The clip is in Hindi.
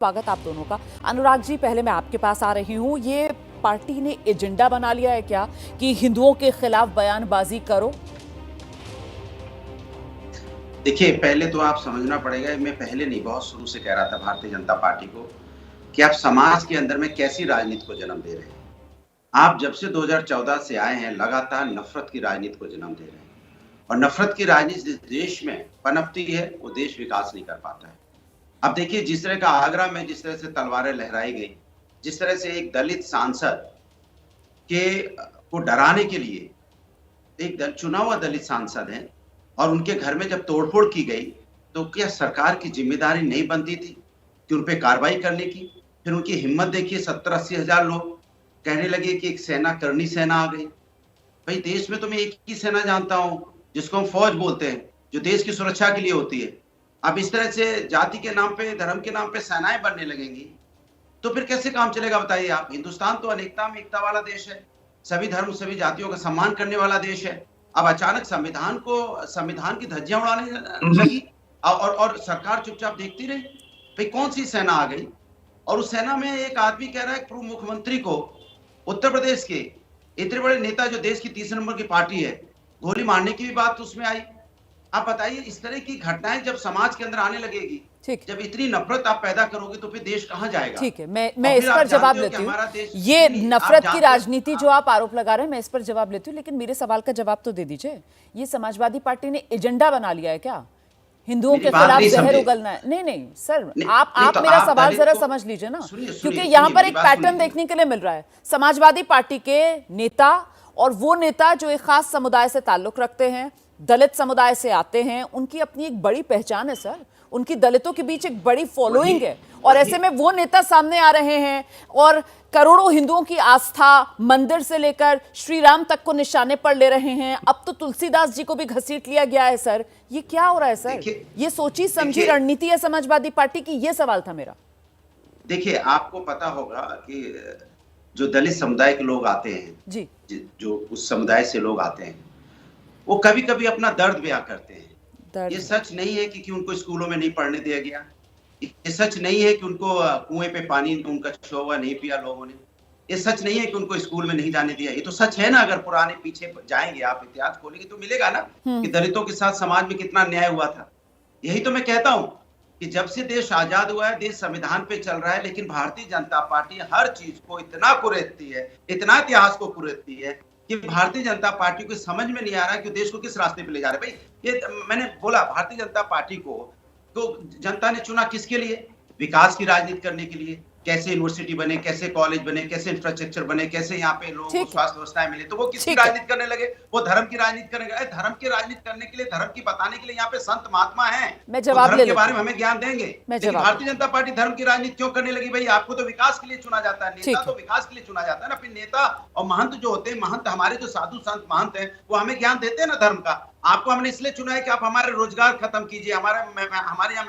स्वागत आप दोनों का। अनुराग जी, पहले मैं आपके पास आ रही हूँ। ये पार्टी ने एजेंडा बना लिया है क्या कि हिंदुओं के खिलाफ बयानबाजी करो? देखिए, पहले तो आप समझना पड़ेगा, मैं पहले नहीं बहुत शुरू से कह रहा था भारतीय जनता पार्टी को कि आप समाज के अंदर में कैसी राजनीति को जन्म दे रहे हैं। आप जब से 2014 से आए हैं, लगातार नफ़रत की राजनीति को जन्म दे रहे हैं और नफ़रत की राजनीति जिस देश में पनपती है, वो देश विकास नहीं कर पाता है। अब देखिए, जिस तरह का आगरा में जिस तरह से तलवारें लहराई गई, जिस तरह से एक दलित सांसद को डराने के लिए एक चुना हुआ दलित सांसद हैं और उनके घर में जब तोड़फोड़ की गई, तो क्या सरकार की जिम्मेदारी नहीं बनती थी कि उन पे कार्रवाई करने की? फिर उनकी हिम्मत देखिए, 70-80 हजार लोग कहने लगे कि एक सेना करनी सेना आ गई। भाई, देश में तो मैं एक ही सेना जानता हूं जिसको हम फौज बोलते हैं, जो देश की सुरक्षा के लिए होती है। अब इस तरह से जाति के नाम पे, धर्म के नाम पे सेनाएं बनने लगेंगी तो फिर कैसे काम चलेगा बताइए आप? हिंदुस्तान तो अनेकता में एकता वाला देश है, सभी धर्म सभी जातियों का सम्मान करने वाला देश है। अब अचानक संविधान की धज्जियां उड़ाने लगी और सरकार चुपचाप देखती रही। भाई, कौन सी सेना आ गई? और उस सेना में एक आदमी कह रहा है, पूर्व मुख्यमंत्री को, उत्तर प्रदेश के इतने बड़े नेता जो देश की तीसरे नंबर की पार्टी है, गोली मारने की भी बात उसमें आई। आप बताइए, इस तरह की घटनाएं जब समाज के अंदर आने लगेगी, जब इतनी नफरत आप पैदा करोगे तो फिर देश कहां जाएगा? ठीक है, मैं इस पर जवाब लेती हूँ। ये नफरत की राजनीति जो आप आरोप लगा रहे हैं, मैं इस पर जवाब लेती हूँ, लेकिन मेरे सवाल का जवाब तो दे दीजिए। ये समाजवादी पार्टी ने एजेंडा बना लिया है क्या हिंदुओं के खिलाफ जहर उगलना है? नहीं सर, आप मेरा सवाल जरा समझ लीजिए ना, क्योंकि यहाँ पर एक पैटर्न देखने के लिए मिल रहा है। समाजवादी पार्टी के नेता, और वो नेता जो एक खास समुदाय से ताल्लुक रखते हैं, दलित समुदाय से आते हैं, उनकी अपनी एक बड़ी पहचान है सर, उनकी दलितों के बीच एक बड़ी फॉलोइंग है, और ऐसे में वो नेता सामने आ रहे हैं और करोड़ों हिंदुओं की आस्था मंदिर से लेकर श्री राम तक को निशाने पर ले रहे हैं। अब तो तुलसीदास जी को भी घसीट लिया गया है सर। ये क्या हो रहा है सर? ये सोची समझी रणनीति है समाजवादी पार्टी की? ये सवाल था मेरा। देखिए, आपको पता होगा कि जो दलित समुदाय के लोग आते हैं जी, जो उस समुदाय से लोग आते हैं, वो कभी कभी अपना दर्द बयां करते हैं। ये सच नहीं है कि उनको स्कूलों में नहीं पढ़ने दिया गया। ये सच नहीं है कि उनको कुएं पे पानी उनका शोवा नहीं पिया लोगों ने। ये सच नहीं है कि उनको स्कूल में नहीं जाने दिया। ये तो सच है ना। अगर पुराने पीछे जाएंगे, आप इतिहास खोलेंगे तो मिलेगा ना कि दलितों के साथ समाज में कितना अन्याय हुआ था। यही तो मैं कहता हूं कि जब से देश आजाद हुआ है, देश संविधान पे चल रहा है, लेकिन भारतीय जनता पार्टी हर चीज को इतना कुरेदती है, इतना इतिहास को कुरेदती है कि भारतीय जनता पार्टी को समझ में नहीं आ रहा है कि देश को किस रास्ते पे ले जा रहे हैं। भाई, ये मैंने बोला, भारतीय जनता पार्टी को तो जनता ने चुना किसके लिए? विकास की राजनीति करने के लिए। कैसे यूनिवर्सिटी बने, कैसे कॉलेज बने, कैसे इंफ्रास्ट्रक्चर बने, कैसे यहाँ पे लोगों को स्वास्थ्य व्यवस्थाएं मिले। तो वो किसकी राजनीति करने लगे? वो धर्म की राजनीति करने लगे। धर्म की राजनीति करने के लिए, धर्म की बताने के लिए यहाँ पे संत महात्मा हैं, मैं जवाब धर्म के बारे में हमें ज्ञान देंगे। लेकिन भारतीय जनता पार्टी धर्म की राजनीति क्यों करने लगी? भाई, आपको तो विकास के लिए चुना जाता है, नेता तो विकास के लिए चुना जाता है ना। फिर नेता और महंत जो होते हैं, महंत हमारे जो साधु संत महंत हैं, वो हमें ज्ञान देते हैं ना धर्म का। आपको हमने इसलिए चुना है कि आप हमारे रोजगार खत्म कीजिए, हमारे यहाँ